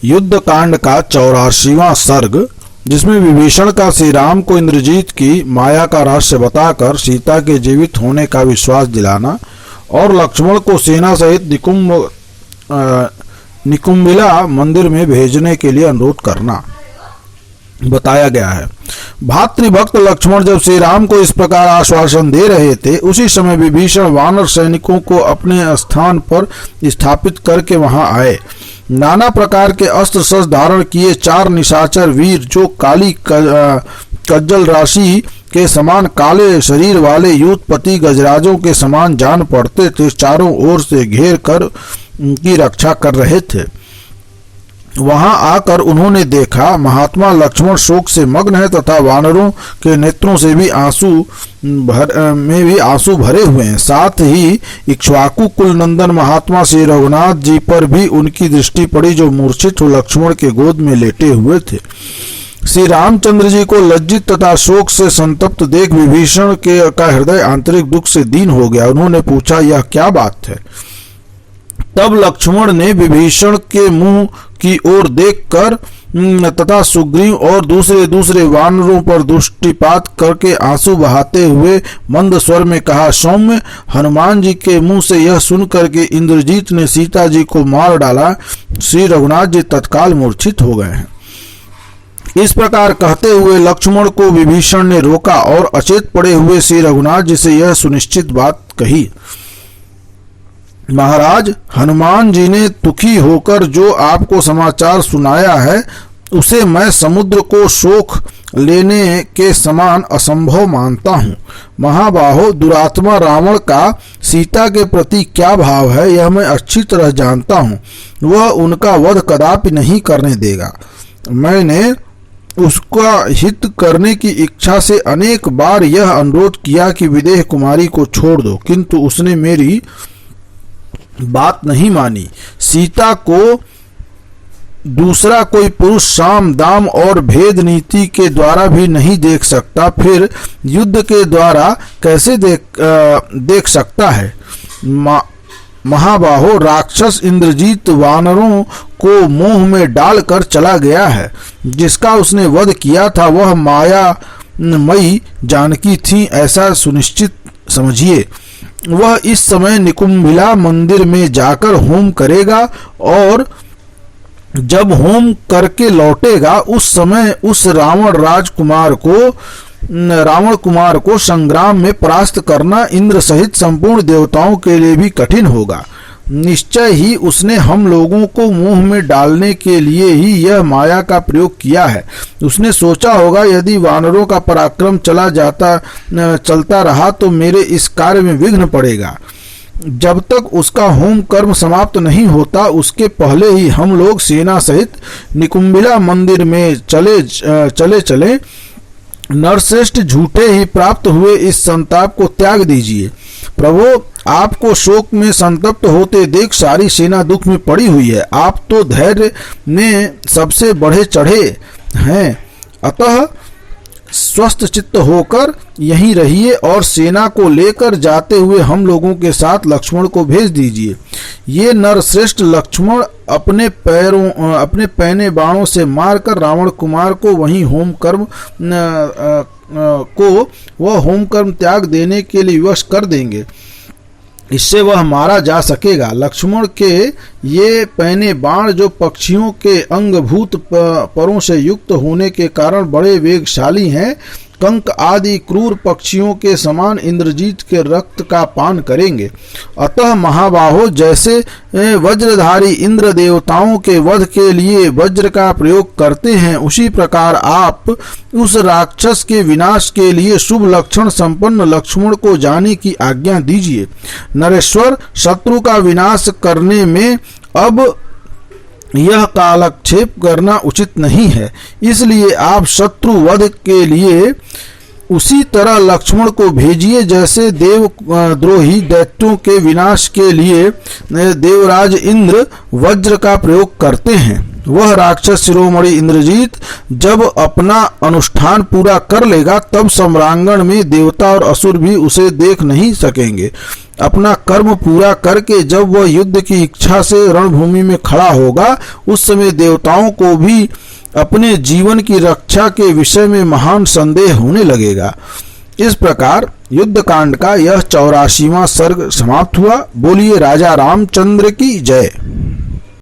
युद्ध कांड का 84वां सर्ग, जिसमें विभीषण का श्री राम को इंद्रजीत की माया का रहस्य बताकर सीता के जीवित होने का विश्वास दिलाना और लक्ष्मण को सेना सहित निकुंभिला मंदिर में भेजने के लिए अनुरोध करना बताया गया है। भातृभक्त लक्ष्मण जब श्री राम को इस प्रकार आश्वासन दे रहे थे, उसी समय विभीषण वानर सैनिकों को अपने स्थान पर स्थापित करके वहां आए। नाना प्रकार के अस्त्र शस्त्र धारण किए 4 निशाचर वीर, जो काली कज्जल राशि के समान काले शरीर वाले युद्धपति गजराजों के समान जान पड़ते थे, चारों ओर से घेर कर उनकी रक्षा कर रहे थे। वहां आकर उन्होंने देखा महात्मा लक्ष्मण शोक से मग्न है तथा वानरों के नेत्रों से भी आंसू भरे हुए हैं। साथ ही इक्ष्वाकु कुल नंदन महात्मा श्री रघुनाथ जी पर भी उनकी दृष्टि पड़ी, जो मूर्छित लक्ष्मण के गोद में लेटे हुए थे। श्री रामचंद्र जी को लज्जित तथा शोक से संतप्त देख विभीषण का हृदय आंतरिक दुख से दीन हो गया। उन्होंने पूछा, यह क्या बात है? तब लक्ष्मण ने विभीषण के मुंह की ओर देखकर तथा सुग्रीव और दूसरे वानरों पर दृष्टिपात करके आंसू बहाते हुए मंद स्वर में कहा, सौम्य, हनुमान जी के मुंह से यह सुनकर के इंद्रजीत ने सीता जी को मार डाला, श्री रघुनाथ जी तत्काल मूर्छित हो गए हैं। इस प्रकार कहते हुए लक्ष्मण को विभीषण ने रोका और अचेत पड़े हुए श्री रघुनाथ जी से यह सुनिश्चित बात कही, महाराज, हनुमान जी ने दुखी होकर जो आपको समाचार सुनाया है, उसे मैं समुद्र को शोक लेने के समान असंभव मानता हूँ। महाबाहो, दुरात्मा रावण का सीता के प्रति क्या भाव है, यह मैं अच्छी तरह जानता हूँ। वह उनका वध कदापि नहीं करने देगा। मैंने उसका हित करने की इच्छा से अनेक बार यह अनुरोध किया कि विदेह कुमारी को छोड़ दो, किंतु उसने मेरी बात नहीं मानी। सीता को दूसरा कोई पुरुष साम दाम और भेद नीति के द्वारा भी नहीं देख सकता, फिर युद्ध के द्वारा कैसे देख सकता है? महाबाहो, राक्षस इंद्रजीत वानरों को मोह में डालकर चला गया है। जिसका उसने वध किया था वह मायामयी जानकी थी, ऐसा सुनिश्चित समझिए। वह इस समय निकुंभिला मंदिर में जाकर होम करेगा और जब होम करके लौटेगा उस समय उस रावण कुमार को संग्राम में परास्त करना इंद्र सहित संपूर्ण देवताओं के लिए भी कठिन होगा। निश्चय ही उसने हम लोगों को मुंह में डालने के लिए ही यह माया का प्रयोग किया है। उसने सोचा होगा, यदि वानरों का पराक्रम चलता रहा तो मेरे इस कार्य में विघ्न पड़ेगा। जब तक उसका होम कर्म समाप्त नहीं होता, उसके पहले ही हम लोग सेना सहित निकुंभिला मंदिर में चले नरश्रेष्ठ, झूठे ही प्राप्त हुए इस संताप को त्याग दीजिए। प्रभु, आपको शोक में संतप्त होते देख सारी सेना दुख में पड़ी हुई है। आप तो धैर्य में सबसे बढ़े चढ़े हैं, अतः स्वस्थ चित्त होकर यहीं रहिए और सेना को लेकर जाते हुए हम लोगों के साथ लक्ष्मण को भेज दीजिए। ये नरश्रेष्ठ लक्ष्मण अपने पैने बाणों से मारकर रावण कुमार को वहीं होम कर्म त्याग देने के लिए विवश कर देंगे। इससे वह मारा जा सकेगा। लक्ष्मण के ये पैने बाण, जो पक्षियों के अंगभूत परों से युक्त होने के कारण बड़े वेगशाली हैं, कंक आदि क्रूर पक्षियों के समान इंद्रजीत के रक्त का पान करेंगे। अतः महाबाहो, जैसे वज्रधारी इंद्र देवताओं के वध के लिए वज्र का प्रयोग करते हैं, उसी प्रकार आप उस राक्षस के विनाश के लिए शुभ लक्षण संपन्न लक्ष्मण को जाने की आज्ञा दीजिए। नरेश्वर, शत्रु का विनाश करने में अब यह कालक्षेप करना उचित नहीं है, इसलिए आप शत्रु वध के लिए उसी तरह लक्ष्मण को भेजिए जैसे देवद्रोही दैत्यों के विनाश के लिए देवराज इंद्र वज्र का प्रयोग करते हैं। वह राक्षस शिरोमणि इंद्रजीत जब अपना अनुष्ठान पूरा कर लेगा तब सम्रांगण में देवता और असुर भी उसे देख नहीं सकेंगे। अपना कर्म पूरा करके जब वह युद्ध की इच्छा से रणभूमि में खड़ा होगा उस समय देवताओं को भी अपने जीवन की रक्षा के विषय में महान संदेह होने लगेगा। इस प्रकार युद्ध कांड का यह 84वां सर्ग समाप्त हुआ। बोलिए राजा रामचंद्र की जय।